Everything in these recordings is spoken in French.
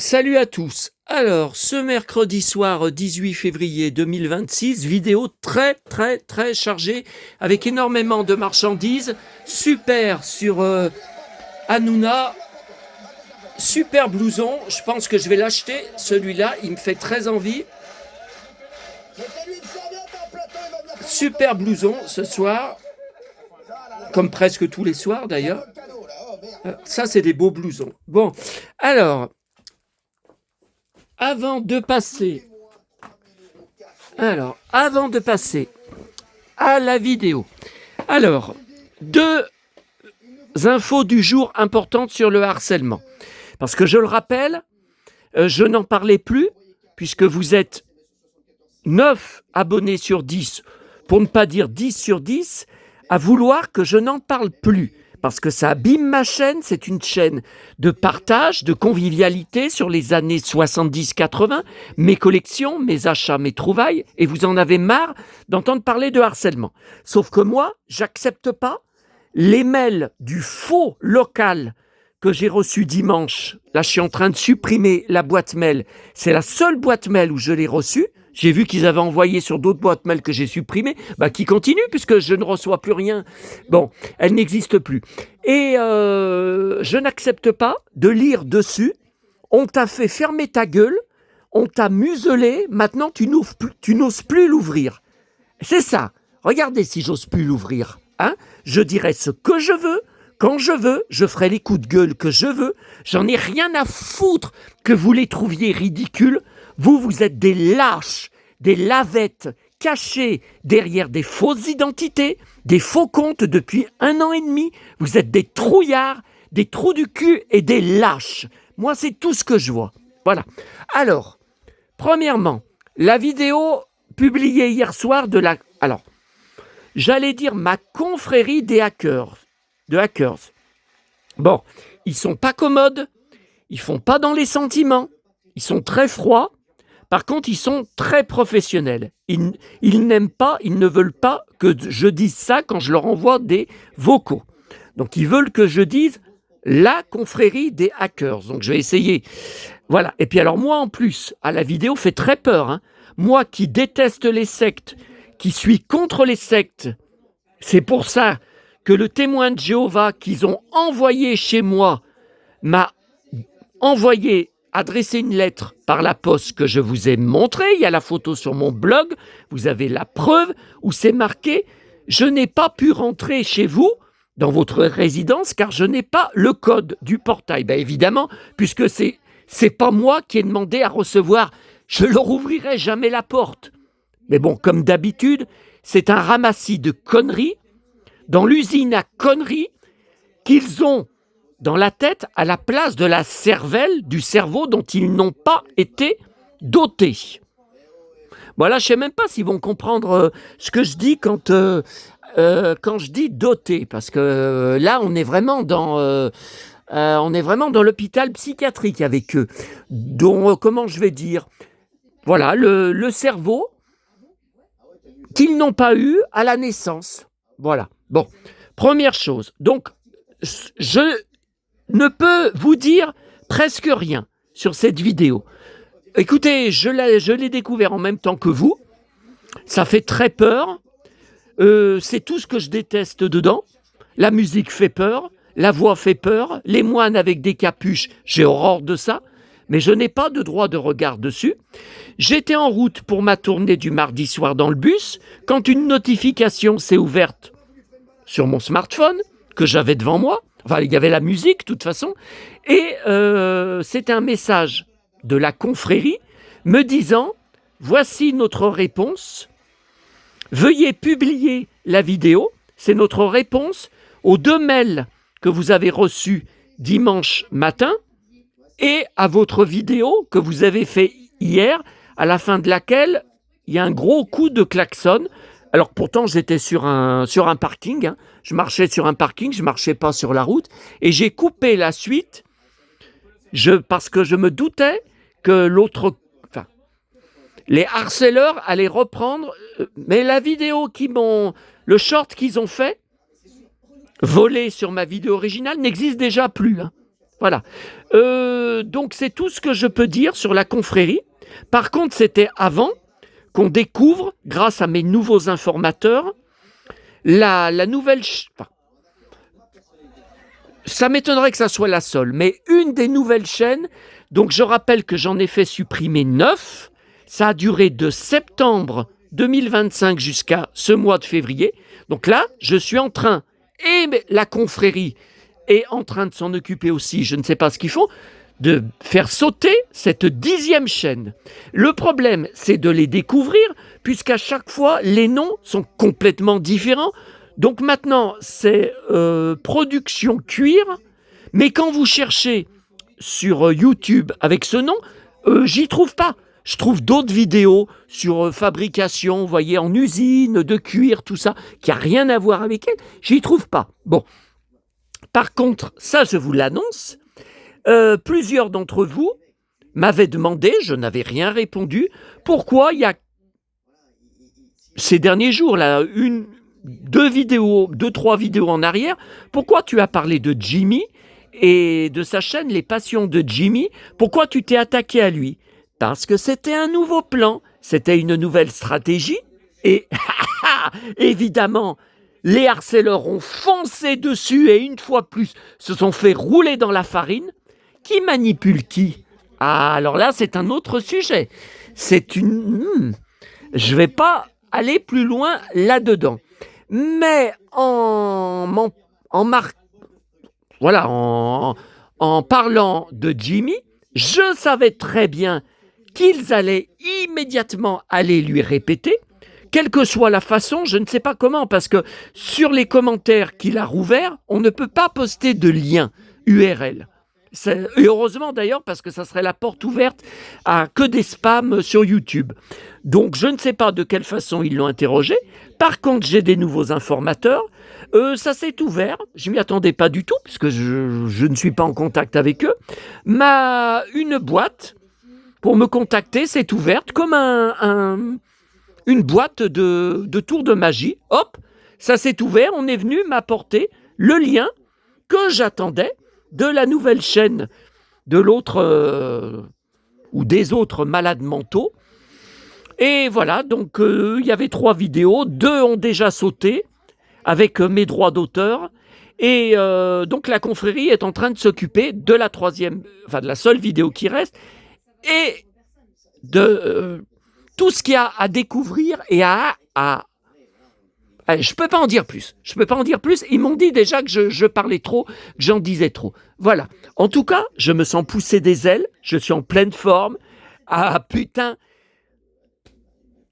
Salut à tous. Alors, ce mercredi soir 18 février 2026, vidéo très chargée avec énormément de marchandises. Super sur Hanouna. Super blouson. Je pense que je vais l'acheter. Celui-là, il me fait très envie. Super blouson ce soir. Comme presque tous les soirs d'ailleurs. Ça, c'est des beaux blousons. Bon, alors... Avant de passer à la vidéo, alors, deux infos du jour importantes sur le harcèlement. Parce que je le rappelle, je n'en parlais plus, puisque vous êtes 9 abonnés sur 10, pour ne pas dire 10 sur 10, à vouloir que je n'en parle plus. Parce que ça abîme ma chaîne, c'est une chaîne de partage, de convivialité sur les années 70-80, mes collections, mes achats, mes trouvailles, et vous en avez marre d'entendre parler de harcèlement. Sauf que moi, j'accepte pas les mails du faux local que j'ai reçu dimanche. Là, je suis en train de supprimer la boîte mail. C'est la seule boîte mail où je l'ai reçue. J'ai vu qu'ils avaient envoyé sur d'autres boîtes mail que j'ai supprimées, qui continuent puisque je ne reçois plus rien. Bon, elle n'existe plus. Et je n'accepte pas de lire dessus. On t'a fait fermer ta gueule, on t'a muselé, maintenant tu n'oses plus l'ouvrir. C'est ça. Regardez si j'ose plus l'ouvrir. Hein, je dirai ce que je veux, quand je veux, je ferai les coups de gueule que je veux. J'en ai rien à foutre que vous les trouviez ridicules. Vous êtes des lâches, des lavettes cachés derrière des fausses identités, des faux comptes depuis 1 an et demi. Vous êtes des trouillards, des trous du cul et des lâches. Moi, c'est tout ce que je vois. Voilà. Alors, premièrement, la vidéo publiée hier soir de la... Alors, j'allais dire ma confrérie des hackers. De hackers. Bon, ils sont pas commodes, ils font pas dans les sentiments, ils sont très froids. Par contre, ils sont très professionnels. Ils n'aiment pas, ils ne veulent pas que je dise ça quand je leur envoie des vocaux. Donc, ils veulent que je dise la confrérie des hackers. Donc, je vais essayer. Voilà. Et puis, alors, moi, en plus, la vidéo fait très peur. Hein. Moi qui déteste les sectes, qui suis contre les sectes, c'est pour ça que le témoin de Jéhovah qu'ils ont envoyé chez moi m'a adressé une lettre par la poste que je vous ai montrée. Il y a la photo sur mon blog. Vous avez la preuve où c'est marqué « Je n'ai pas pu rentrer chez vous dans votre résidence car je n'ai pas le code du portail. » Évidemment, puisque c'est pas moi qui ai demandé à recevoir. Je leur ouvrirai jamais la porte. Mais bon, comme d'habitude, c'est un ramassis de conneries dans l'usine à conneries qu'ils ont dans la tête à la place de la cervelle, du cerveau dont ils n'ont pas été dotés. Voilà, je ne sais même pas s'ils vont comprendre ce que je dis quand je dis doté, parce que là, on est vraiment dans l'hôpital psychiatrique avec eux. Donc, comment je vais dire ? Voilà, le cerveau qu'ils n'ont pas eu à la naissance. Voilà. Bon, première chose. Donc, je ne peux vous dire presque rien sur cette vidéo. Écoutez, je l'ai découvert en même temps que vous. Ça fait très peur. C'est tout ce que je déteste dedans. La musique fait peur. La voix fait peur. Les moines avec des capuches, j'ai horreur de ça. Mais je n'ai pas de droit de regard dessus. J'étais en route pour ma tournée du mardi soir dans le bus quand une notification s'est ouverte sur mon smartphone que j'avais devant moi. Enfin, il y avait la musique, de toute façon. Et c'était un message de la confrérie me disant « Voici notre réponse. Veuillez publier la vidéo. » C'est notre réponse aux 2 mails que vous avez reçus dimanche matin et à votre vidéo que vous avez fait hier, à la fin de laquelle il y a un gros coup de klaxon. Alors pourtant, j'étais sur un parking, hein. Je marchais sur un parking, je ne marchais pas sur la route, et j'ai coupé la suite parce que je me doutais que les harceleurs allaient reprendre, mais la vidéo le short qu'ils ont fait, volé sur ma vidéo originale, n'existe déjà plus. Hein. Voilà. Donc c'est tout ce que je peux dire sur la confrérie. Par contre, c'était avant qu'on découvre, grâce à mes nouveaux informateurs, la nouvelle... Enfin, ça m'étonnerait que ça soit la seule, mais une des nouvelles chaînes. Donc je rappelle que j'en ai fait supprimer 9. Ça a duré de septembre 2025 jusqu'à ce mois de février. Donc là, je suis en train, et la confrérie est en train de s'en occuper aussi, je ne sais pas ce qu'ils font, de faire sauter cette 10e chaîne. Le problème, c'est de les découvrir, puisqu'à chaque fois, les noms sont complètement différents. Donc maintenant, c'est Production Cuir, mais quand vous cherchez sur YouTube avec ce nom, j'y trouve pas. Je trouve d'autres vidéos sur fabrication, vous voyez, en usine, de cuir, tout ça, qui n'a rien à voir avec elle. J'y trouve pas. Bon. Par contre, ça, je vous l'annonce, plusieurs d'entre vous m'avaient demandé, je n'avais rien répondu, pourquoi il y a ces derniers jours, là, deux, trois vidéos en arrière, pourquoi tu as parlé de Jimmy et de sa chaîne Les Passions de Jimmy, pourquoi tu t'es attaqué à lui? Parce que c'était un nouveau plan, c'était une nouvelle stratégie, et évidemment, les harceleurs ont foncé dessus et une fois plus se sont fait rouler dans la farine. Qui manipule qui? Ah, alors là, c'est un autre sujet. C'est une... Je ne vais pas aller plus loin là-dedans. Mais en parlant de Jimmy, je savais très bien qu'ils allaient immédiatement aller lui répéter, quelle que soit la façon, je ne sais pas comment, parce que sur les commentaires qu'il a rouverts, on ne peut pas poster de lien URL. Et heureusement d'ailleurs, parce que ça serait la porte ouverte à que des spams sur YouTube. Donc je ne sais pas de quelle façon ils l'ont interrogé. Par contre, j'ai des nouveaux informateurs. Ça s'est ouvert. Je ne m'y attendais pas du tout, puisque je ne suis pas en contact avec eux. Une boîte pour me contacter s'est ouverte comme une boîte de tours de magie. Hop, ça s'est ouvert. On est venu m'apporter le lien que j'attendais de la nouvelle chaîne de l'autre ou des autres malades mentaux. Et voilà, donc il y avait 3 vidéos, 2 ont déjà sauté avec mes droits d'auteur. Et donc la confrérie est en train de s'occuper de la 3e, enfin de la seule vidéo qui reste, et de tout ce qu'il y a à découvrir et je ne peux pas en dire plus. Ils m'ont dit déjà que je parlais trop, que j'en disais trop. Voilà. En tout cas, je me sens pousser des ailes. Je suis en pleine forme. Ah putain.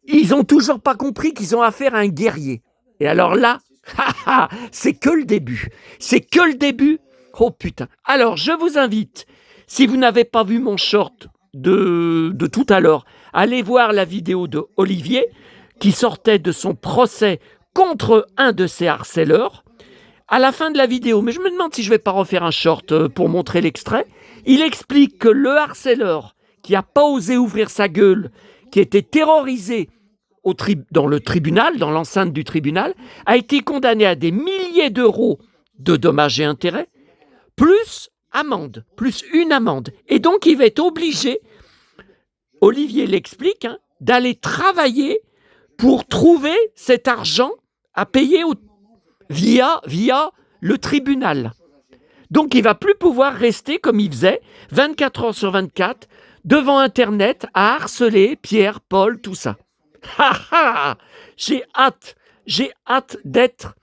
Ils n'ont toujours pas compris qu'ils ont affaire à un guerrier. Et alors là, c'est que le début. C'est que le début. Oh putain. Alors, je vous invite, si vous n'avez pas vu mon short de tout à l'heure, allez voir la vidéo de Olivier qui sortait de son procès contre un de ses harceleurs. À la fin de la vidéo, mais je me demande si je ne vais pas refaire un short pour montrer l'extrait, il explique que le harceleur qui n'a pas osé ouvrir sa gueule, qui était terrorisé dans le tribunal, dans l'enceinte du tribunal, a été condamné à des milliers d'euros de dommages et intérêts, plus une amende. Et donc, il va être obligé, Olivier l'explique, d'aller travailler pour trouver cet argent à payer via le tribunal. Donc, il ne va plus pouvoir rester comme il faisait, 24 heures sur 24, devant Internet, à harceler Pierre, Paul, tout ça. J'ai hâte d'être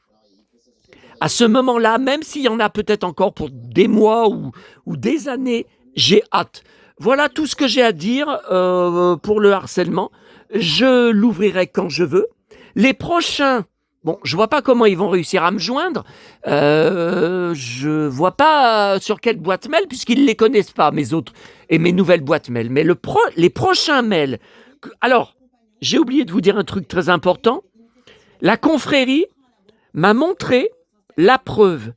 à ce moment-là, même s'il y en a peut-être encore pour des mois ou des années, j'ai hâte. Voilà tout ce que j'ai à dire pour le harcèlement. Je l'ouvrirai quand je veux. Les prochains, bon, je vois pas comment ils vont réussir à me joindre. Je vois pas sur quelle boîte mail, puisqu'ils les connaissent pas, mes autres et mes nouvelles boîtes mail. Mais les prochains mails. Alors, j'ai oublié de vous dire un truc très important. La confrérie m'a montré la preuve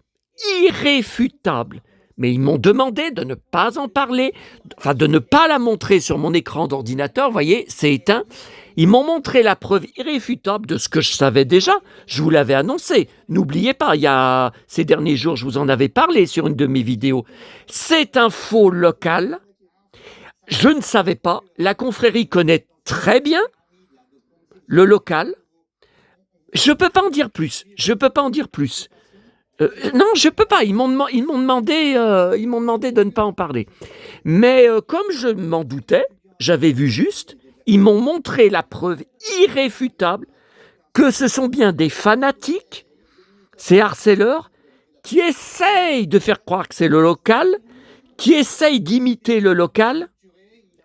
irréfutable, mais ils m'ont demandé de ne pas en parler, enfin de ne pas la montrer sur mon écran d'ordinateur. Vous voyez, c'est éteint. Ils m'ont montré la preuve irréfutable de ce que je savais déjà. Je vous l'avais annoncé. N'oubliez pas, il y a ces derniers jours, je vous en avais parlé sur une de mes vidéos. C'est un faux local. Je ne savais pas. La confrérie connaît très bien le local. Je ne peux pas en dire plus. Non, je peux pas. Ils m'ont demandé de ne pas en parler. Mais comme je m'en doutais, j'avais vu juste. Ils m'ont montré la preuve irréfutable que ce sont bien des fanatiques, ces harceleurs, qui essayent de faire croire que c'est le local, qui essayent d'imiter le local.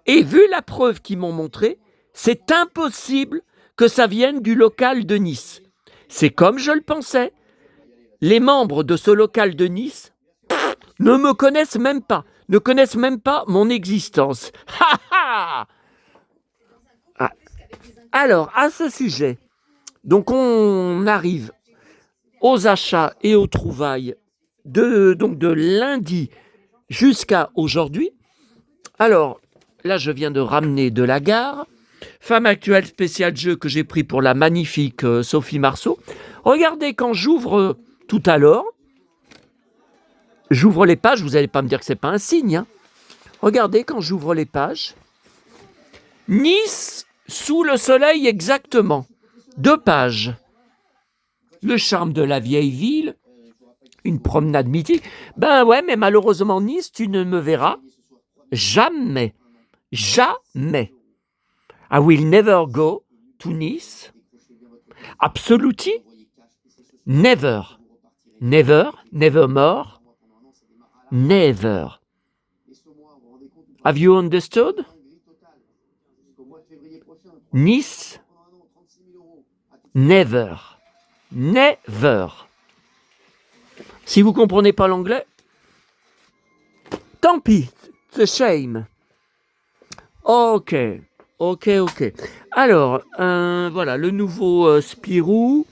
Et vu la preuve qu'ils m'ont montrée, c'est impossible que ça vienne du local de Nice. C'est comme je le pensais. Les membres de ce local de Nice ne me connaissent même pas, ne connaissent même pas mon existence. Ha ha! Alors, à ce sujet, donc on arrive aux achats et aux trouvailles de lundi jusqu'à aujourd'hui. Alors, là, je viens de ramener de la gare. Femme actuelle spécial jeu que j'ai pris pour la magnifique Sophie Marceau. Regardez, quand j'ouvre tout à l'heure, j'ouvre les pages, vous n'allez pas me dire que c'est pas un signe. Hein. Regardez, quand j'ouvre les pages, Nice sous le soleil exactement. 2 pages. Le charme de la vieille ville, une promenade mythique. Ben ouais, mais malheureusement, Nice, tu ne me verras jamais. Jamais. I will never go to Nice. Absolutely. Never. Never. Nevermore. Never. Have you understood? Nice. Never. Never. Si vous ne comprenez pas l'anglais, tant pis. C'est shame. Ok. Alors, voilà, le nouveau Spirou,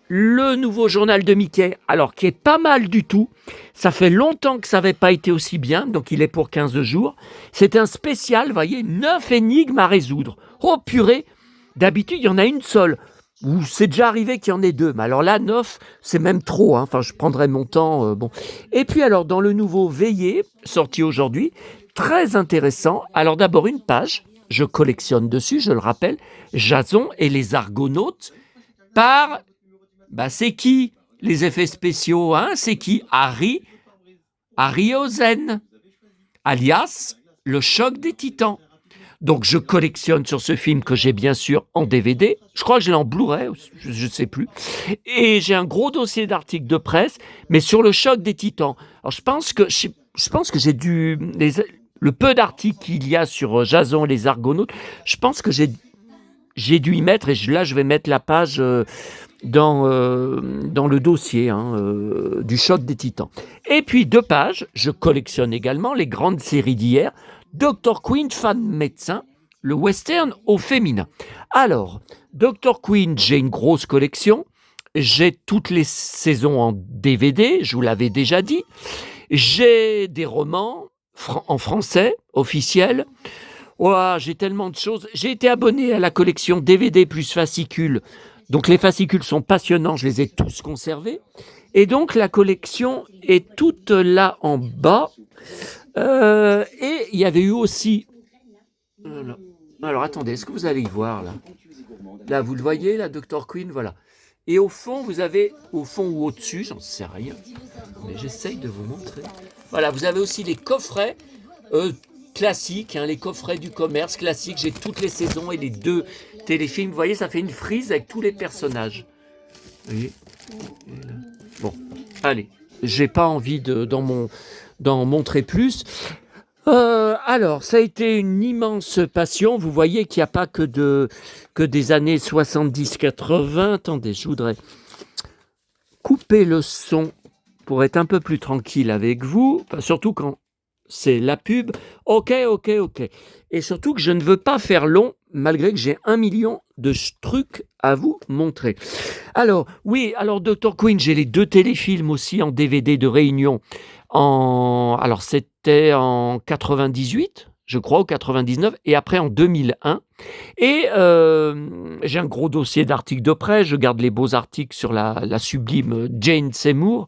le nouveau journal de Mickey, alors qui est pas mal du tout. Ça fait longtemps que ça n'avait pas été aussi bien, donc il est pour 15 jours. C'est un spécial, vous voyez, 9 énigmes à résoudre. Oh purée, d'habitude, il y en a une seule. Ou c'est déjà arrivé qu'il y en ait 2, mais alors là, 9, c'est même trop. Hein. Enfin, je prendrai mon temps. Bon. Et puis alors, dans le nouveau Veillé, sorti aujourd'hui, très intéressant. Alors d'abord, une page, je collectionne dessus, je le rappelle, Jason et les Argonautes, par, c'est qui les effets spéciaux, hein? C'est qui? Harryhausen, alias le choc des titans. Donc je collectionne sur ce film que j'ai bien sûr en DVD, je crois que je l'ai en Blu-ray, je ne sais plus, et j'ai un gros dossier d'articles de presse, mais sur le choc des titans. Alors je pense que j'ai dû... Le peu d'articles qu'il y a sur Jason et les Argonautes, je pense que j'ai dû y mettre, et là je vais mettre la page dans le dossier du choc des titans. Et puis 2 pages, je collectionne également les grandes séries d'hier, Dr. Queen, fan médecin, le western au féminin. Alors, Dr. Queen, j'ai une grosse collection, j'ai toutes les saisons en DVD, je vous l'avais déjà dit, j'ai des romans en français, officiels. Oh, j'ai tellement de choses. J'ai été abonné à la collection DVD plus fascicules. Donc les fascicules sont passionnants, je les ai tous conservés. Et donc la collection est toute là en bas. Et il y avait eu aussi... Alors attendez, est-ce que vous allez y voir là? Là, vous le voyez, la Dr. Queen, voilà. Et au fond, vous avez, au fond ou au-dessus, j'en sais rien, mais j'essaye de vous montrer. Voilà, vous avez aussi les coffrets classiques, les coffrets du commerce classiques. J'ai toutes les saisons et les 2 téléfilms. Vous voyez, ça fait une frise avec tous les personnages. Vous voyez? Bon, allez, j'ai pas envie d'en montrer plus. Alors, ça a été une immense passion. Vous voyez qu'il n'y a pas que des années 70-80. Attendez, je voudrais couper le son pour être un peu plus tranquille avec vous, surtout quand c'est la pub. Ok. Et surtout que je ne veux pas faire long, malgré que j'ai 1 million de trucs à vous montrer. Alors, oui, Dr. Queen, j'ai les 2 téléfilms aussi en DVD de réunion alors c'était en 98, je crois, ou 99, et après en 2001. Et j'ai un gros dossier d'articles de presse, je garde les beaux articles sur la sublime Jane Seymour.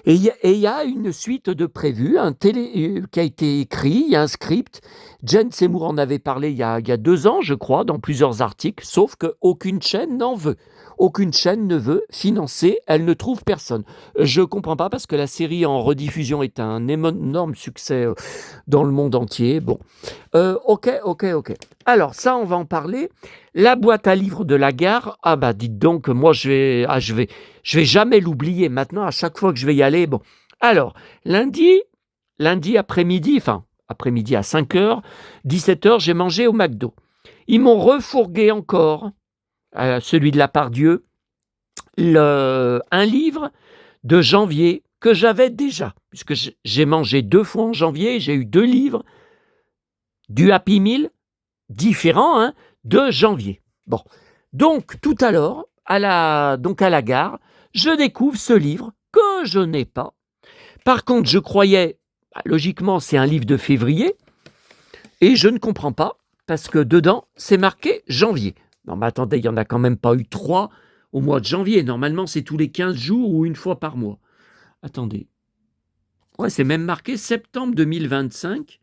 Et il y a une suite de prévus, qui a été écrit, il y a un script. Jane Seymour en avait parlé il y a 2 ans, je crois, dans plusieurs articles, sauf qu'aucune chaîne n'en veut. Aucune chaîne ne veut financer, elle ne trouve personne. Je ne comprends pas parce que la série en rediffusion est un énorme succès dans le monde entier. Bon, ok. Alors ça, on va en parler. La boîte à livres de la gare, ah bah dites donc, moi je vais jamais l'oublier maintenant, à chaque fois que je vais y aller. Bon, alors, lundi après-midi à 5h, 17h, j'ai mangé au McDo. Ils m'ont refourgué encore, celui de la Pardieu, un livre de janvier que j'avais déjà, puisque j'ai mangé 2 fois en janvier, j'ai eu 2 livres du Happy Meal différents, hein, de janvier. Bon, donc tout à l'heure, à la gare, je découvre ce livre que je n'ai pas. Par contre, je croyais, logiquement, c'est un livre de février, et je ne comprends pas, parce que dedans, c'est marqué janvier. Non, mais attendez, il n'y en a quand même pas eu 3 au mois de janvier. Normalement, c'est tous les 15 jours ou une fois par mois. Attendez. Ouais, c'est même marqué septembre 2025,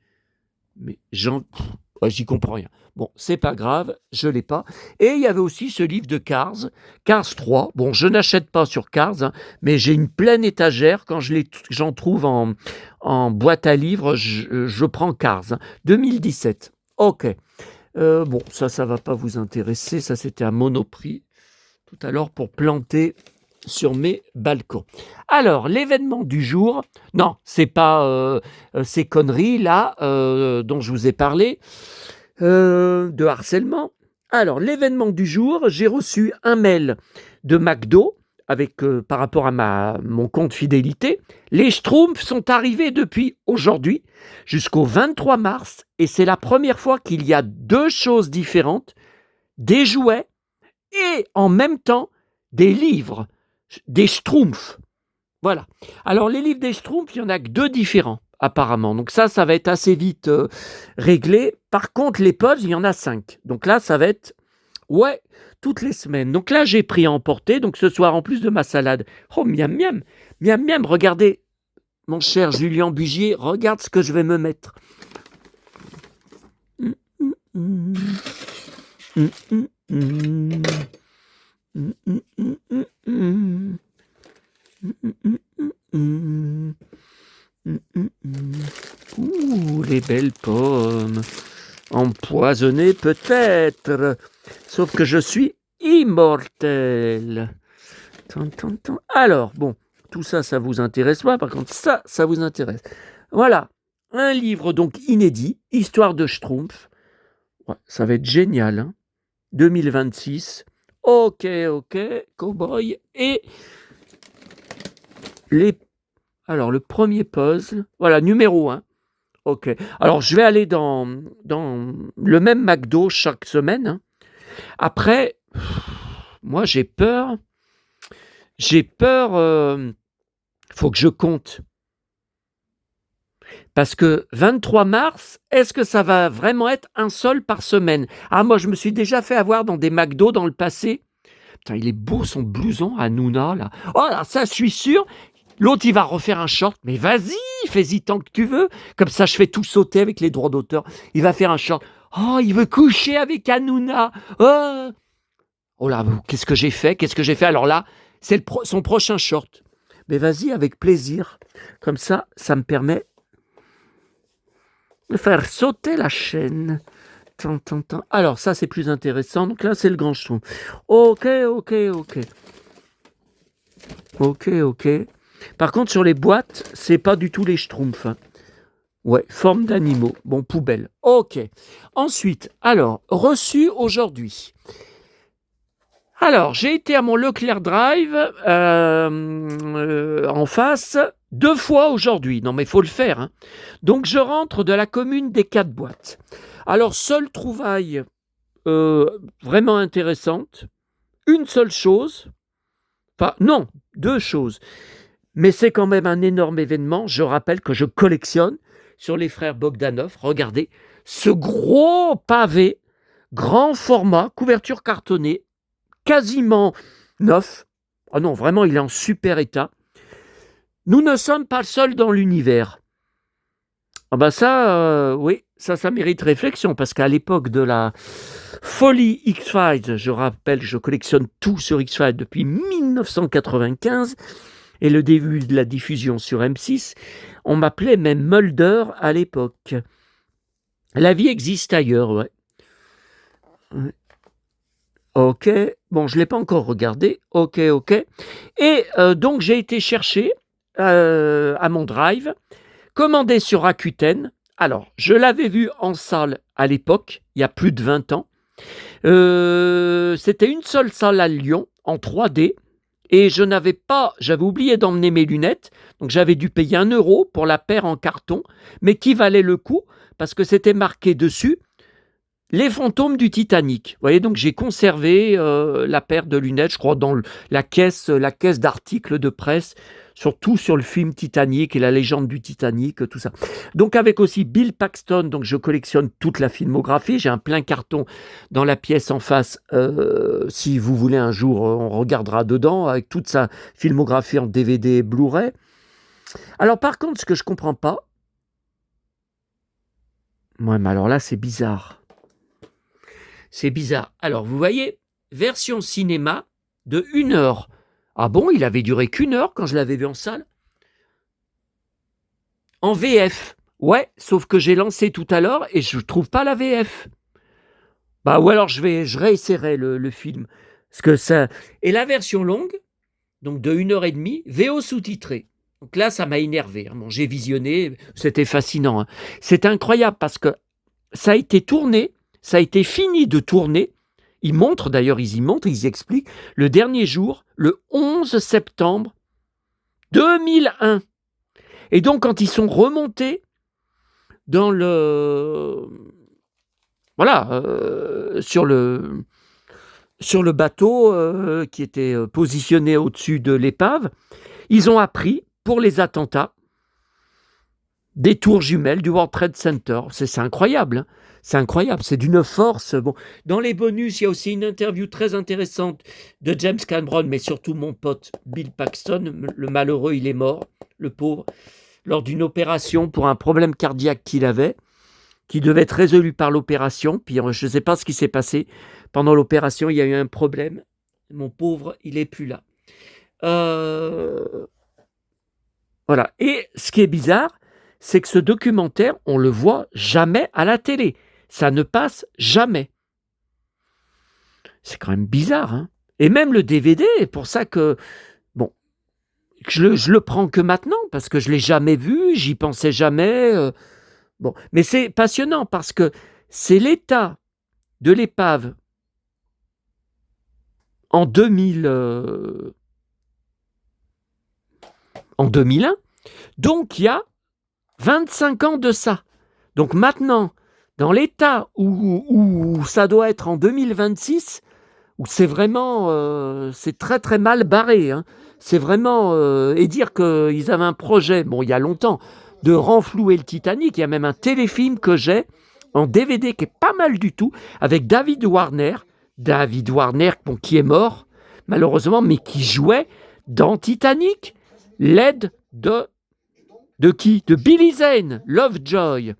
mais ouais, j'y comprends rien. Bon, c'est pas grave, je l'ai pas. Et il y avait aussi ce livre de Cars 3. Bon, je n'achète pas sur Cars, hein, mais j'ai une pleine étagère. Quand j'en trouve en boîte à livres, je prends Cars, hein, 2017. Ok. Bon, ça va pas vous intéresser. Ça, c'était à Monoprix tout à l'heure pour planter sur mes balcons. Alors, l'événement du jour, non, c'est pas ces conneries là dont je vous ai parlé, de harcèlement. Alors, l'événement du jour, j'ai reçu un mail de McDo avec, par rapport à mon compte fidélité. Les Schtroumpfs sont arrivés depuis aujourd'hui jusqu'au 23 mars et c'est la première fois qu'il y a 2 choses différentes, des jouets et en même temps des livres, des Schtroumpfs. Voilà. Alors, les livres des Schtroumpfs, il n'y en a que 2 différents, apparemment. Donc ça va être assez vite réglé. Par contre, les puzzles, il y en a 5. Donc là, ça va être, ouais, toutes les semaines. Donc là, j'ai pris à emporter. Donc ce soir, en plus de ma salade, oh, miam, miam, miam, miam, regardez, mon cher Julien Bugier, regarde ce que je vais me mettre. Ouh, les belles pommes. Empoisonnées peut-être. Sauf que je suis immortel. Alors, bon, tout ça, ça vous intéresse pas. Par contre, ça vous intéresse. Voilà, un livre donc inédit, Histoire de Schtroumpf. Ouais, ça va être génial, hein. 2026. Ok, cowboy. Et alors, le premier puzzle, voilà, numéro 1. Ok. Alors, je vais aller dans le même McDo chaque semaine, hein. Après, moi, j'ai peur. Faut que je compte. Parce que 23 mars, est-ce que ça va vraiment être un seul par semaine? Ah, moi, je me suis déjà fait avoir dans des McDo dans le passé. Putain, il est beau son blouson à Nouna, là. Oh, là, ça, je suis sûr. L'autre, il va refaire un short. Mais vas-y, fais-y tant que tu veux. Comme ça, je fais tout sauter avec les droits d'auteur. Il va faire un short. Oh, il veut coucher avec Hanouna. Oh là, qu'est-ce que j'ai fait? Alors là, c'est son prochain short. Mais vas-y, avec plaisir. Comme ça, ça me permet de faire sauter la chaîne. Alors, ça, c'est plus intéressant. Donc là, c'est le grand Schtroumpf. Ok. Par contre, sur les boîtes, c'est pas du tout les Schtroumpfs, hein. Ouais, forme d'animaux. Bon, poubelle. Ok. Ensuite, alors, reçu aujourd'hui. Alors, j'ai été à mon Leclerc Drive en face 2 fois aujourd'hui. Non, mais il faut le faire, hein. Donc, je rentre de la commune des 4 boîtes. Alors, seule trouvaille vraiment intéressante. Une seule chose. Enfin, non, 2 choses. Mais c'est quand même un énorme événement. Je rappelle que je collectionne sur les frères Bogdanov. Regardez ce gros pavé, grand format, couverture cartonnée, quasiment neuf. Ah non, vraiment, il est en super état. Nous ne sommes pas seuls dans l'univers. Ah ben ça, oui, ça mérite réflexion, parce qu'à l'époque de la folie X-Files, je rappelle, je collectionne tout sur X-Files depuis 1995, et le début de la diffusion sur M6, on m'appelait même Mulder à l'époque. La vie existe ailleurs, ouais. Ok, bon, je ne l'ai pas encore regardé, ok. Et donc, j'ai été chercher à mon drive, commandé sur Rakuten. Alors, je l'avais vu en salle à l'époque, il y a plus de 20 ans. C'était une seule salle à Lyon, en 3D. Et j'avais oublié d'emmener mes lunettes, donc j'avais dû payer 1 euro pour la paire en carton, mais qui valait le coup, parce que c'était marqué dessus « Les fantômes du Titanic ». Vous voyez, donc j'ai conservé la paire de lunettes, je crois, dans la caisse d'articles de presse, surtout sur le film Titanic et la légende du Titanic, tout ça. Donc avec aussi Bill Paxton, donc je collectionne toute la filmographie, j'ai un plein carton dans la pièce en face, si vous voulez un jour, on regardera dedans, avec toute sa filmographie en DVD et Blu-ray. Alors par contre, ce que je ne comprends pas, ouais, mais alors là c'est bizarre. C'est bizarre. Alors vous voyez, version cinéma de 1 heure. Ah bon, il avait duré qu'1 heure quand je l'avais vu en salle. En VF. Ouais, sauf que j'ai lancé tout à l'heure et je ne trouve pas la VF. Bah, ou alors je réessayerai le film. Parce que ça... Et la version longue, donc de 1h30, VO sous-titré. Donc là, ça m'a énervé. Bon, j'ai visionné, c'était fascinant. Hein. C'est incroyable parce que ça a été tourné, ça a été fini de tourner. Ils y expliquent, le dernier jour, le 11 septembre 2001. Et donc, quand ils sont remontés dans sur le bateau qui était positionné au-dessus de l'épave, ils ont appris, pour les attentats, des tours jumelles du World Trade Center. C'est incroyable, hein. C'est incroyable, c'est d'une force. Bon, dans les bonus, il y a aussi une interview très intéressante de James Cameron, mais surtout mon pote Bill Paxton, le malheureux, il est mort, le pauvre, lors d'une opération pour un problème cardiaque qu'il avait, qui devait être résolu par l'opération. Puis je ne sais pas ce qui s'est passé. Pendant l'opération, il y a eu un problème. Mon pauvre, il n'est plus là. Voilà. Et ce qui est bizarre, c'est que ce documentaire, on le voit jamais à la télé. Ça ne passe jamais. C'est quand même bizarre, hein. Et même le DVD, c'est pour ça que, bon, je le prends que maintenant, parce que je ne l'ai jamais vu, j'y pensais jamais. Bon, mais c'est passionnant, parce que c'est l'état de l'épave en 2001. Donc, il y a 25 ans de ça. Donc maintenant, dans l'état où ça doit être en 2026, où c'est vraiment, c'est très très mal barré, hein. C'est vraiment, et dire qu'ils avaient un projet, bon, il y a longtemps, de renflouer le Titanic. Il y a même un téléfilm que j'ai en DVD qui est pas mal du tout, avec David Warner, bon, qui est mort, malheureusement, mais qui jouait dans Titanic, l'aide de qui? De Billy Zane, Lovejoy,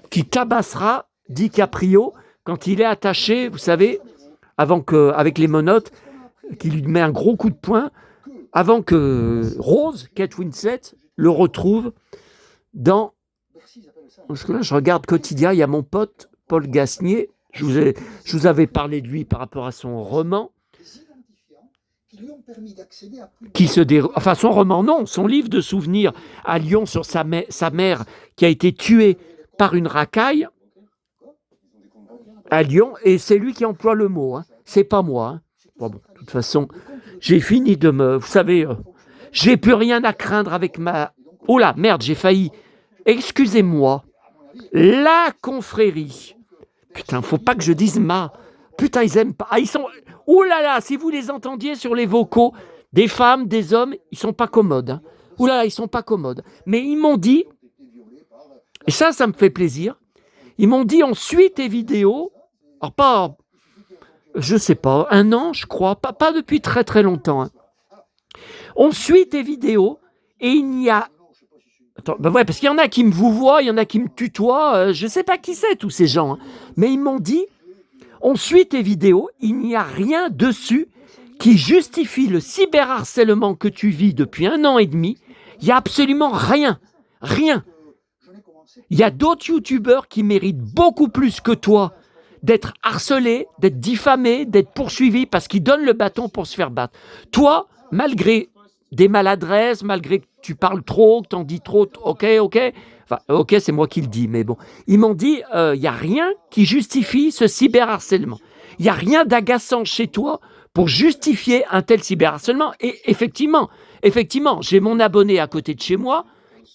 qui tabassera DiCaprio quand il est attaché, vous savez, avec les menottes, qui lui met un gros coup de poing, avant que Rose, Kate Winslet, le retrouve dans... Parce que là, je regarde Quotidien, il y a mon pote Paul Gasnier, je vous avais parlé de lui par rapport à son roman, son roman, non, son livre de souvenirs à Lyon sur sa mère qui a été tuée par une racaille à Lyon, et c'est lui qui emploie le mot, hein. C'est pas moi, hein. Bon, de toute façon, j'ai fini de me... Vous savez, j'ai plus rien à craindre avec ma... Oh là, merde, j'ai failli... Excusez-moi, la confrérie. Putain, faut pas que je dise ma... Putain, ils aiment pas... Ah, ils sont... Ouh là là, si vous les entendiez sur les vocaux Des femmes, des hommes, ils sont pas commodes. Hein. Ouh là là, ils sont pas commodes. Mais ils m'ont dit, et ça me fait plaisir, ils m'ont dit, on suit tes vidéos, alors pas, je sais pas, 1 an, je crois, pas depuis très très longtemps. Hein. On suit tes vidéos et il n'y a... Attends, ben ouais, parce qu'il y en a qui me vous voient, il y en a qui me tutoient, je sais pas qui c'est tous ces gens, hein. Mais ils m'ont dit, on suit tes vidéos, il n'y a rien dessus qui justifie le cyberharcèlement que tu vis depuis 1 an et demi. Il n'y a absolument rien, rien. Il y a d'autres youtubeurs qui méritent beaucoup plus que toi d'être harcelés, d'être diffamés, d'être poursuivis parce qu'ils donnent le bâton pour se faire battre. Toi, malgré des maladresses, malgré que tu parles trop, que tu en dis trop, ok, enfin, ok, c'est moi qui le dis, mais bon. Ils m'ont dit, il n'y a rien qui justifie ce cyberharcèlement. Il n'y a rien d'agaçant chez toi pour justifier un tel cyberharcèlement. Et effectivement, j'ai mon abonné à côté de chez moi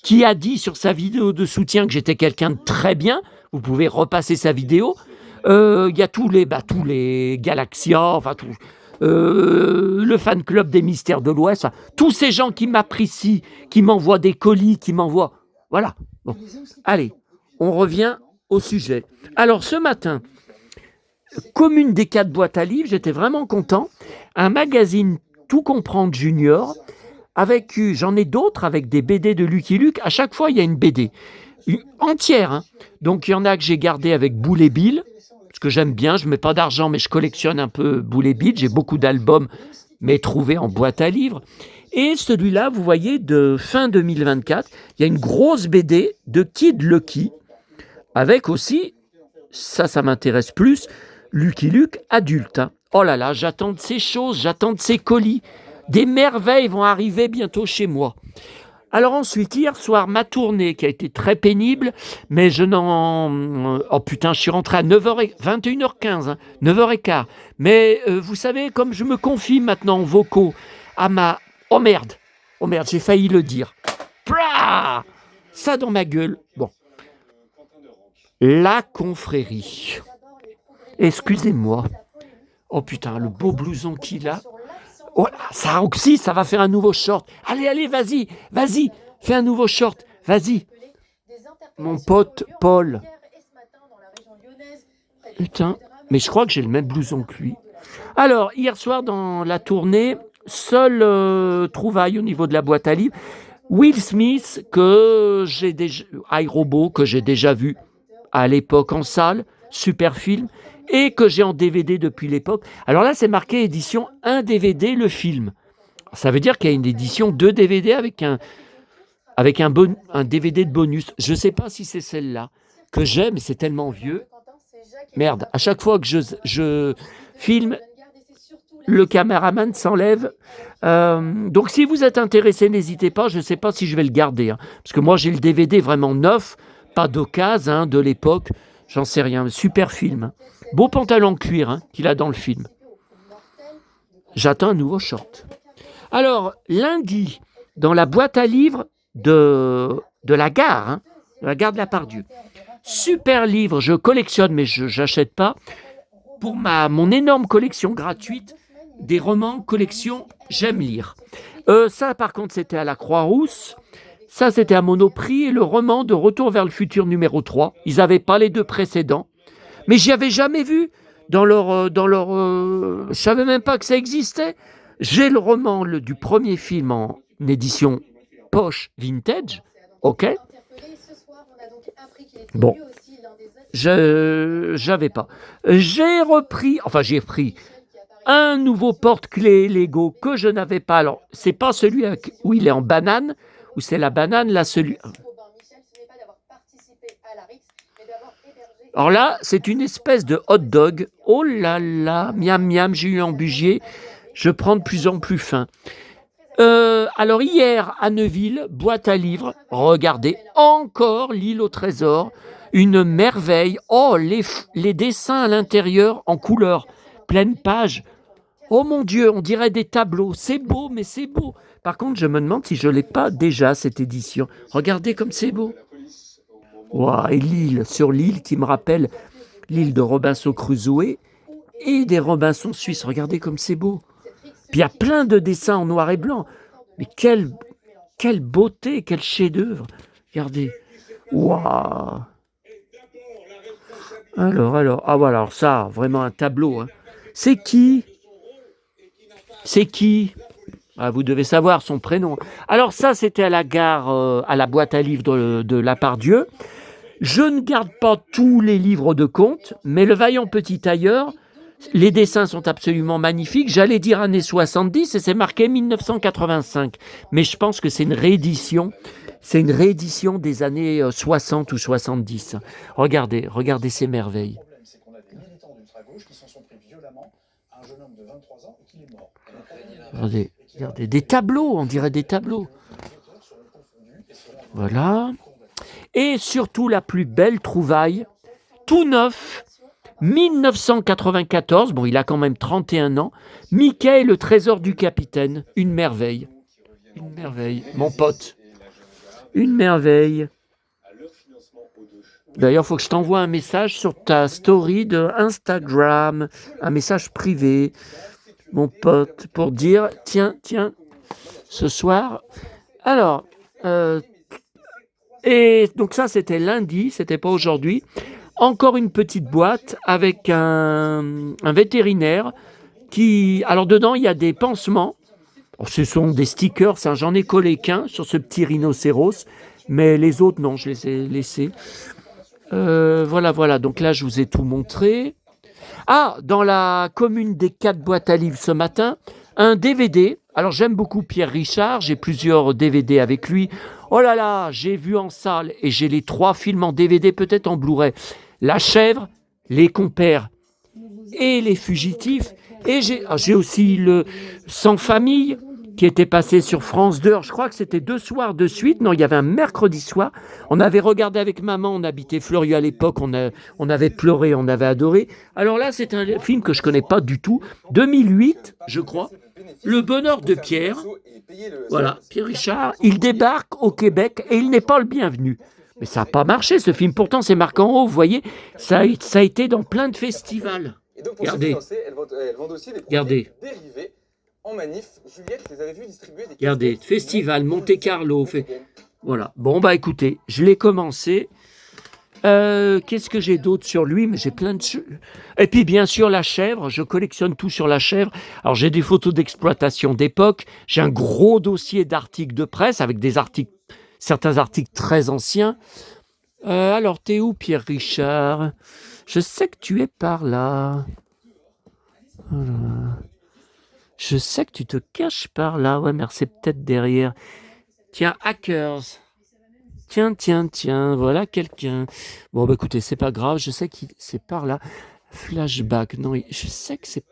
qui a dit sur sa vidéo de soutien que j'étais quelqu'un de très bien. Vous pouvez repasser sa vidéo. Il y a tous les Galaxia, enfin le fan club des Mystères de l'Ouest, tous ces gens qui m'apprécient, qui m'envoient des colis, qui m'envoient... Voilà. Bon. Allez, on revient au sujet. Alors, ce matin, commune des 4 boîtes à livres, j'étais vraiment content. Un magazine Tout comprendre junior, j'en ai d'autres avec des BD de Lucky Luke. À chaque fois, il y a une BD entière. Hein. Donc, il y en a que j'ai gardé avec Boule et Bill, parce que j'aime bien, je ne mets pas d'argent, mais je collectionne un peu Boule et Bill. J'ai beaucoup d'albums, mais trouvés en boîte à livres. Et celui-là, vous voyez, de fin 2024, il y a une grosse BD de Kid Lucky, avec aussi, ça m'intéresse plus, Lucky Luke adulte. Hein. Oh là là, j'attends de ces choses, j'attends de ces colis. Des merveilles vont arriver bientôt chez moi. Alors ensuite, hier soir, ma tournée qui a été très pénible, mais je n'en... Oh putain, je suis rentré à 21h15, hein, 9h15. Mais vous savez, comme je me confie maintenant en vocaux à ma... Oh merde, j'ai failli le dire. Plah, ça dans ma gueule. Bon. La confrérie. Excusez-moi. Oh putain, le beau blouson qu'il a. Oh, ça aussi, ça va faire un nouveau short. Allez, vas-y, fais un nouveau short, vas-y. Mon pote Paul. Putain, mais je crois que j'ai le même blouson que lui. Alors, hier soir, dans la tournée, seule trouvaille au niveau de la boîte à livres, Will Smith, iRobot, que j'ai déjà vu à l'époque en salle, super film, et que j'ai en DVD depuis l'époque. Alors là, c'est marqué édition 1 DVD, le film. Ça veut dire qu'il y a une édition 2 DVD avec un DVD de bonus. Je ne sais pas si c'est celle-là que j'ai, mais c'est tellement vieux. Merde, à chaque fois que je filme, le caméraman s'enlève. Donc si vous êtes intéressé, n'hésitez pas. Je ne sais pas si je vais le garder. Hein, parce que moi, j'ai le DVD vraiment neuf, pas d'occasion, de l'époque. J'en sais rien. Super film. Beau pantalon de cuir qu'il a dans le film. J'attends un nouveau short. Alors, lundi, dans la boîte à livres de la gare, de la gare de la Pardieu. Super livre, je collectionne, mais je n'achète pas. Pour mon énorme collection gratuite, des romans, collection, j'aime lire. Ça, par contre, c'était à la Croix-Rousse. Ça, c'était à Monoprix. Et le roman de Retour vers le futur numéro 3. Ils n'avaient pas les 2 précédents. Mais j'y avais jamais vu je savais même pas que ça existait. J'ai le roman du premier film en édition poche vintage, ok. Bon, j'avais pas. J'ai pris un nouveau porte-clés Lego que je n'avais pas. Alors, c'est pas celui où il est en banane, où c'est la banane, là, celui... Alors là, c'est une espèce de hot dog. Oh là là, miam miam, j'ai eu un bugier. Je prends de plus en plus faim. Alors hier, à Neuville, boîte à livres, regardez, encore l'île au trésor, une merveille. Oh, les dessins à l'intérieur en couleur, pleine page. Oh mon Dieu, on dirait des tableaux. C'est beau, mais c'est beau. Par contre, je me demande si je ne l'ai pas déjà, cette édition. Regardez comme c'est beau. Wow, et l'île, sur l'île qui me rappelle l'île de Robinson Crusoe et des Robinson suisses. Regardez comme c'est beau. Puis il y a plein de dessins en noir et blanc. Mais quelle beauté, quel chef-d'œuvre. Regardez. Waouh. Alors, ah voilà, alors ça, vraiment un tableau. Hein. C'est qui? C'est qui? Ah, vous devez savoir son prénom. Alors ça, c'était à la gare, à la boîte à livres de Lapardieu. Je ne garde pas tous les livres de contes, mais Le Vaillant Petit Tailleur, les dessins sont absolument magnifiques. J'allais dire années 70 et c'est marqué 1985. Mais je pense que c'est une réédition. C'est une réédition des années 60 ou 70. Regardez ces merveilles. Regardez, des tableaux, on dirait des tableaux. Voilà. Et surtout la plus belle trouvaille, tout neuf, 1994, bon il a quand même 31 ans, Mickey et le trésor du capitaine, une merveille, mon pote, une merveille. D'ailleurs, il faut que je t'envoie un message sur ta story de Instagram, un message privé, mon pote, pour dire, tiens, ce soir, alors, et donc ça c'était lundi, c'était pas aujourd'hui. Encore une petite boîte avec un vétérinaire qui... Alors dedans il y a des pansements, ce sont des stickers, j'en ai collé qu'un sur ce petit rhinocéros, mais les autres non, je les ai laissés. Voilà, donc là je vous ai tout montré. Ah, dans la commune des 4 boîtes à livres ce matin, un DVD. Alors j'aime beaucoup Pierre Richard, j'ai plusieurs DVD avec lui. Oh là là, j'ai vu en salle et j'ai les 3 films en DVD, peut-être en Blu-ray. La Chèvre, Les Compères et Les Fugitifs. Et j'ai aussi le Sans Famille qui était passé sur France 2. Je crois que c'était 2 soirs de suite. Non, il y avait un mercredi soir. On avait regardé avec maman, on habitait Fleurieux à l'époque, on avait pleuré, on avait adoré. Alors là, c'est un film que je ne connais pas du tout. 2008, je crois. Le bonheur de Pierre. Voilà, Pierre Richard. Il débarque au Québec et il n'est pas le bienvenu. Mais ça n'a pas marché ce film. Pourtant, c'est marqué en haut, vous voyez. Ça a été dans plein de festivals. Regardez. Regardez. En manif, Juliette les avait vus distribuer des... Regardez, festival Monte-Carlo. Voilà. Bon, bah écoutez, je l'ai commencé. Qu'est-ce que j'ai d'autre sur lui? Mais j'ai plein de... Et puis bien sûr, la chèvre. Je collectionne tout sur la chèvre. Alors j'ai des photos d'exploitation d'époque. J'ai un gros dossier d'articles de presse avec des articles, certains articles très anciens. Alors, t'es où, Pierre Richard? Je sais que tu es par là. Voilà. Je sais que tu te caches par là. Ouais, mais c'est peut-être derrière. Tiens, Hackers. Tiens, voilà quelqu'un. Bon, bah écoutez, c'est pas grave. Je sais que c'est par là. Flashback. Non, je sais que c'est...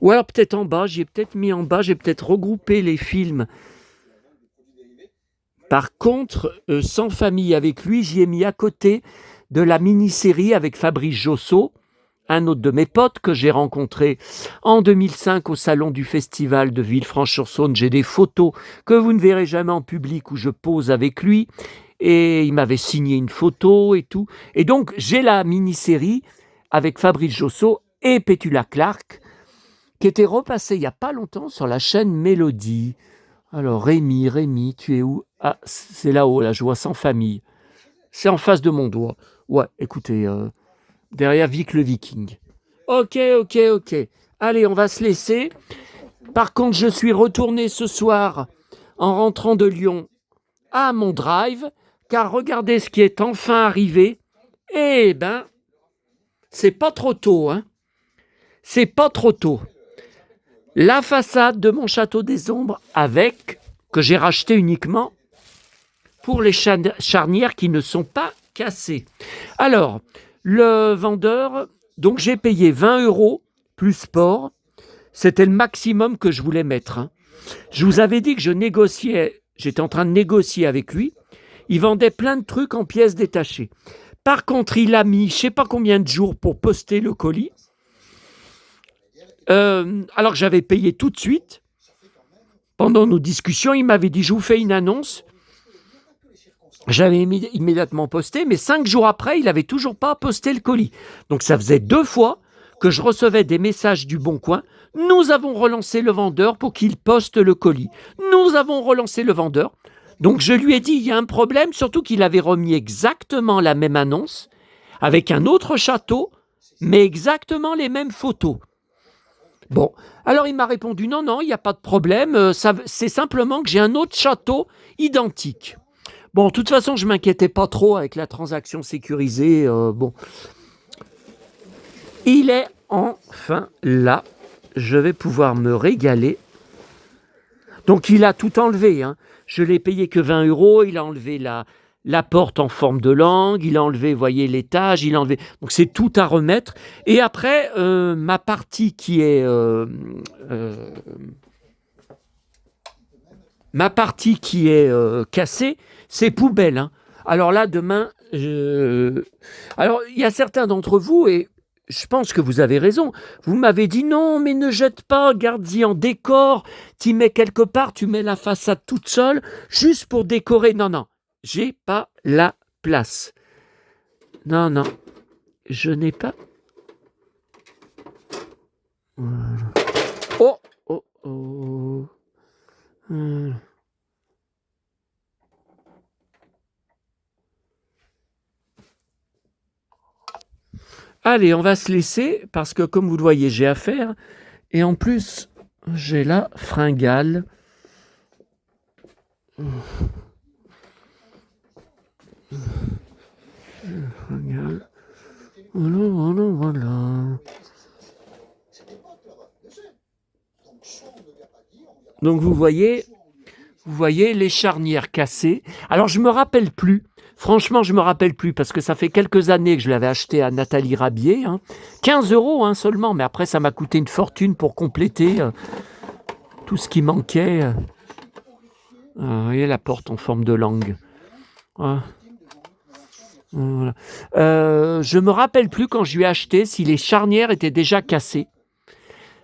Ou alors peut-être en bas. J'ai peut-être mis en bas. J'ai peut-être regroupé les films. Par contre, Sans Famille avec lui, j'y ai mis à côté de la mini-série avec Fabrice Josso, un autre de mes potes que j'ai rencontré en 2005 au salon du festival de Villefranche-sur-Saône. J'ai des photos que vous ne verrez jamais en public où je pose avec lui et il m'avait signé une photo et tout. Et donc, j'ai la mini-série avec Fabrice Josso et Petula Clark qui était repassée il n'y a pas longtemps sur la chaîne Mélodie. Alors, Rémi, tu es où? Ah, c'est là-haut, là, je vois Sans Famille. C'est en face de mon doigt. Ouais, écoutez... derrière Vic le Viking. Ok. Allez, on va se laisser. Par contre, je suis retourné ce soir, en rentrant de Lyon, à mon drive, car regardez ce qui est enfin arrivé. Eh ben, c'est pas trop tôt, hein. C'est pas trop tôt. La façade de mon château des Ombres, que j'ai racheté uniquement pour les charnières qui ne sont pas cassées. Alors... Le vendeur, donc j'ai payé 20 € plus port. C'était le maximum que je voulais mettre. Hein. Je vous avais dit que j'étais en train de négocier avec lui. Il vendait plein de trucs en pièces détachées. Par contre, il a mis je ne sais pas combien de jours pour poster le colis. Alors que j'avais payé tout de suite. Pendant nos discussions, il m'avait dit, je vous fais une annonce. J'avais immédiatement posté, mais 5 jours après, il n'avait toujours pas posté le colis. Donc ça faisait 2 fois que je recevais des messages du Bon Coin. Nous avons relancé le vendeur pour qu'il poste le colis. Nous avons relancé le vendeur. Donc je lui ai dit, il y a un problème, surtout qu'il avait remis exactement la même annonce, avec un autre château, mais exactement les mêmes photos. Bon, alors il m'a répondu, non, non, il n'y a pas de problème, c'est simplement que j'ai un autre château identique. Bon, de toute façon, je ne m'inquiétais pas trop avec la transaction sécurisée. Bon, il est enfin là. Je vais pouvoir me régaler. Donc, il a tout enlevé. Hein. Je l'ai payé que 20 €. Il a enlevé la porte en forme de langue. Il a enlevé, vous voyez, l'étage. Il a enlevé. Donc, c'est tout à remettre. Et après, ma partie qui est... cassée, c'est poubelle. Hein. Alors là, demain... Alors, il y a certains d'entre vous, et je pense que vous avez raison, vous m'avez dit non, mais ne jette pas, garde-y en décor, t'y mets quelque part, tu mets la façade toute seule, juste pour décorer. Non, non, j'ai pas la place. Non, non, je n'ai pas... Oh, oh, oh. Allez, on va se laisser parce que comme vous le voyez, j'ai affaire. Et en plus, j'ai la fringale. Fringale. Voilà, voilà, voilà. Donc vous voyez les charnières cassées. Alors je me rappelle plus. Franchement, je me rappelle plus parce que ça fait quelques années que je l'avais acheté à Nathalie Rabier. 15 € seulement, mais après ça m'a coûté une fortune pour compléter tout ce qui manquait. Vous voyez la porte en forme de langue. Voilà. Je me rappelle plus quand je lui ai acheté si les charnières étaient déjà cassées.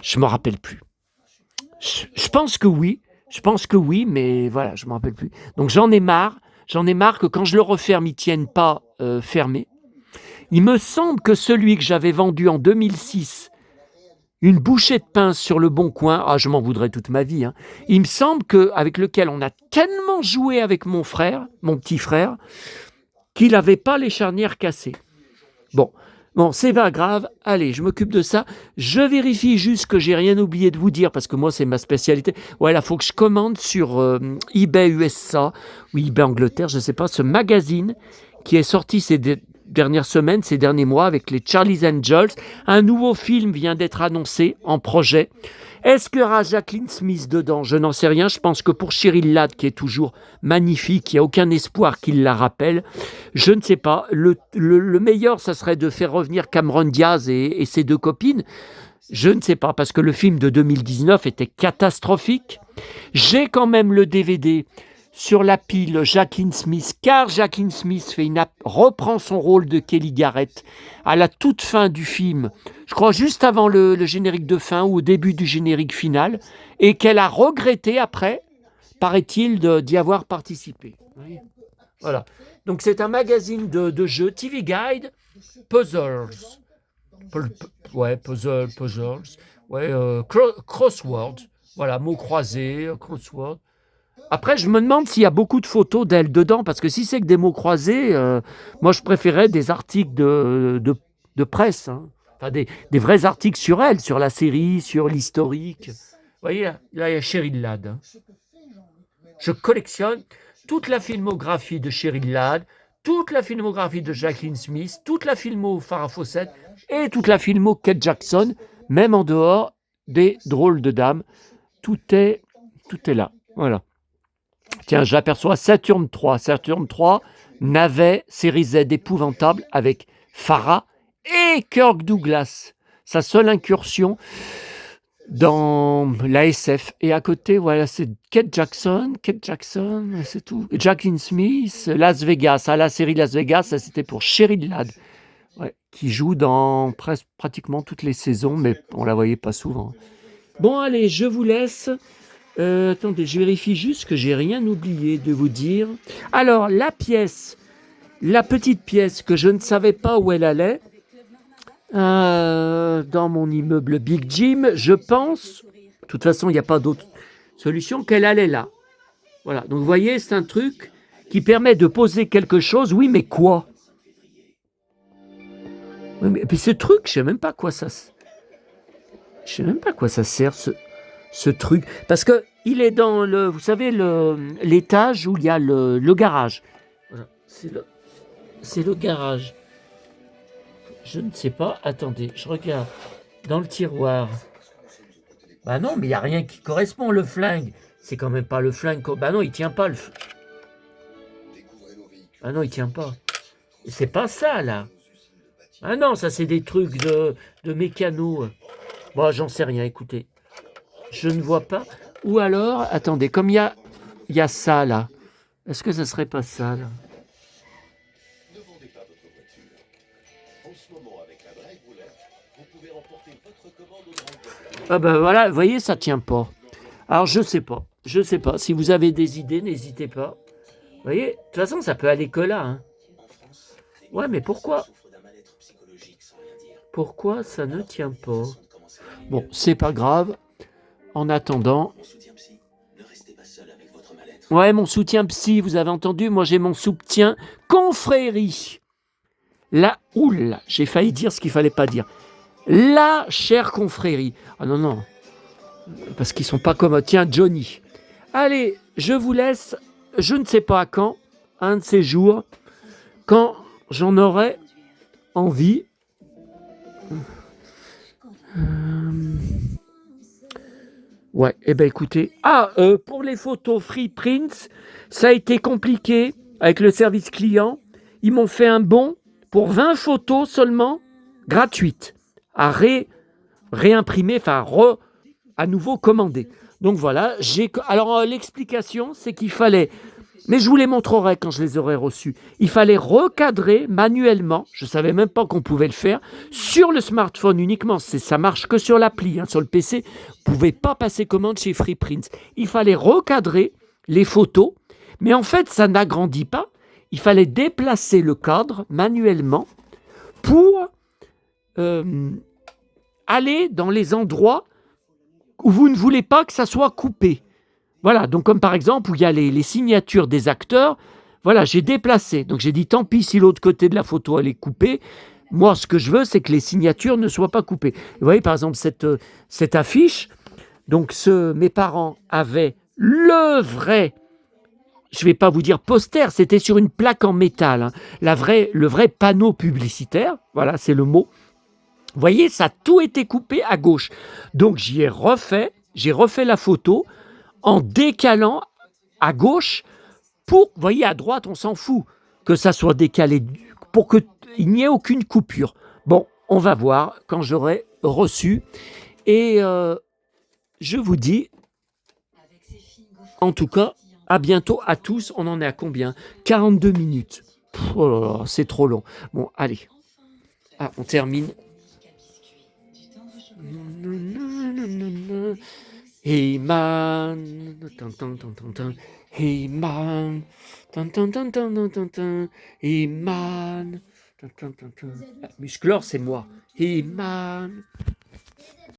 Je me rappelle plus. Je pense que oui. Je pense que oui, mais voilà, je ne me rappelle plus. Donc j'en ai marre. J'en ai marre que quand je le referme, ils ne tiennent pas fermés. Il me semble que celui que j'avais vendu en 2006, une bouchée de pain sur le Bon Coin, je m'en voudrais toute ma vie, il me semble qu'avec lequel on a tellement joué avec mon petit frère, qu'il n'avait pas les charnières cassées. Bon, c'est pas grave. Allez, je m'occupe de ça. Je vérifie juste que j'ai rien oublié de vous dire parce que moi, c'est ma spécialité. Voilà, il faut que je commande sur eBay USA ou eBay Angleterre, je ne sais pas, ce magazine qui est sorti ces dernières semaines, ces derniers mois avec les Charlie's Angels. Un nouveau film vient d'être annoncé en projet. Est-ce qu'il y aura Jacqueline Smith dedans? Je n'en sais rien. Je pense que pour Cheryl Ladd, qui est toujours magnifique, il n'y a aucun espoir qu'il la rappelle. Je ne sais pas. Le meilleur, ça serait de faire revenir Cameron Diaz et ses deux copines. Je ne sais pas, parce que le film de 2019 était catastrophique. J'ai quand même le DVD sur la pile Jacqueline Smith, car Jacqueline Smith reprend son rôle de Kelly Garrett à la toute fin du film, je crois juste avant le générique de fin ou au début du générique final, et qu'elle a regretté après, paraît-il, d'y avoir participé. Oui. Voilà. Donc c'est un magazine de jeux, TV Guide, Puzzles. Puzzles. Ouais, crosswords. Voilà, mots croisés, crosswords. Après, je me demande s'il y a beaucoup de photos d'elle dedans, parce que si c'est que des mots croisés, moi je préférais des articles de presse, enfin des vrais articles sur elle, sur la série, sur l'historique. Vous voyez, là il y a Cheryl Ladd. Je collectionne toute la filmographie de Cheryl Ladd, toute la filmographie de Jacqueline Smith, toute la filmo Farrah Fawcett et toute la filmo Kate Jackson, même en dehors des drôles de dames. Tout est là. Voilà. Tiens, j'aperçois Saturne 3. Saturne 3, navet, série Z épouvantable avec Farrah et Kirk Douglas. Sa seule incursion dans la SF. Et à côté, voilà, c'est Kate Jackson, c'est tout. Jacqueline Smith, Las Vegas. La série Las Vegas, ça c'était pour Cheryl Ladd, qui joue dans pratiquement toutes les saisons, mais on la voyait pas souvent. Bon, allez, je vous laisse. Attendez, je vérifie juste que j'ai rien oublié de vous dire. Alors, la petite pièce que je ne savais pas où elle allait, Dans mon immeuble Big Jim, je pense, de toute façon, il n'y a pas d'autre solution, qu'elle allait là. Voilà, donc vous voyez, c'est un truc qui permet de poser quelque chose. Oui, mais quoi? Oui, mais, puis ce truc, je sais même pas quoi ça. Je sais même pas à quoi ça sert ce truc. Parce que il est dans le, vous savez, l'étage où il y a le garage. Voilà, c'est le garage. Je ne sais pas. Attendez, je regarde dans le tiroir. Bah non, mais il n'y a rien qui correspond. Le flingue, c'est quand même pas le flingue. Bah non, il tient pas. Ah non, il tient pas. C'est pas ça, là. Ah non, ça, c'est des trucs de mécano. Bon, j'en sais rien, écoutez. Je ne vois pas. Ou alors, attendez, comme il y a ça, là. Est-ce que ça serait pas ça, là? Ah ben voilà, vous voyez, ça tient pas. Alors, je sais pas. Je sais pas. Si vous avez des idées, n'hésitez pas. Vous voyez, de toute façon, ça peut aller que là. Hein. Ouais, mais pourquoi? Pourquoi ça ne tient pas? Bon, c'est pas grave. En attendant... Ouais, mon soutien psy, vous avez entendu? Moi, j'ai mon soutien confrérie. Là, oula, j'ai failli dire ce qu'il fallait pas dire. La chère confrérie. Ah non, non. Parce qu'ils sont pas comme... Tiens, Johnny. Allez, je vous laisse. Je ne sais pas à quand. Un de ces jours. Quand j'en aurai envie. Ouais, eh ben écoutez. Pour les photos Free Prints, ça a été compliqué avec le service client. Ils m'ont fait un bon pour 20 photos seulement, gratuites, à réimprimer, enfin à nouveau commander. Donc voilà, alors l'explication, c'est qu'il fallait, mais je vous les montrerai quand je les aurai reçus, il fallait recadrer manuellement, je ne savais même pas qu'on pouvait le faire, sur le smartphone uniquement, ça marche que sur l'appli, hein, sur le PC, vous ne pouvez pas passer commande chez FreePrints. Il fallait recadrer les photos, mais en fait, ça n'agrandit pas, il fallait déplacer le cadre manuellement pour aller dans les endroits où vous ne voulez pas que ça soit coupé. Voilà, donc comme par exemple où il y a les signatures des acteurs, voilà, j'ai déplacé. Donc j'ai dit tant pis si l'autre côté de la photo elle est coupée. Moi, ce que je veux, c'est que les signatures ne soient pas coupées. Vous voyez, par exemple, cette affiche, donc mes parents avaient le vrai, je ne vais pas vous dire poster, c'était sur une plaque en métal, hein, le vrai panneau publicitaire, voilà, c'est le mot. Vous voyez, ça a tout été coupé à gauche. Donc j'ai refait la photo en décalant à gauche pour, vous voyez, à droite, on s'en fout que ça soit décalé pour qu'il n'y ait aucune coupure. Bon, on va voir quand j'aurai reçu. Et je vous dis, en tout cas, à bientôt à tous. On en est à combien? 42 minutes. Oh là là, c'est trop long. Bon, allez. On termine. Hey man, hey man, hey man, Musclor c'est moi, hey man.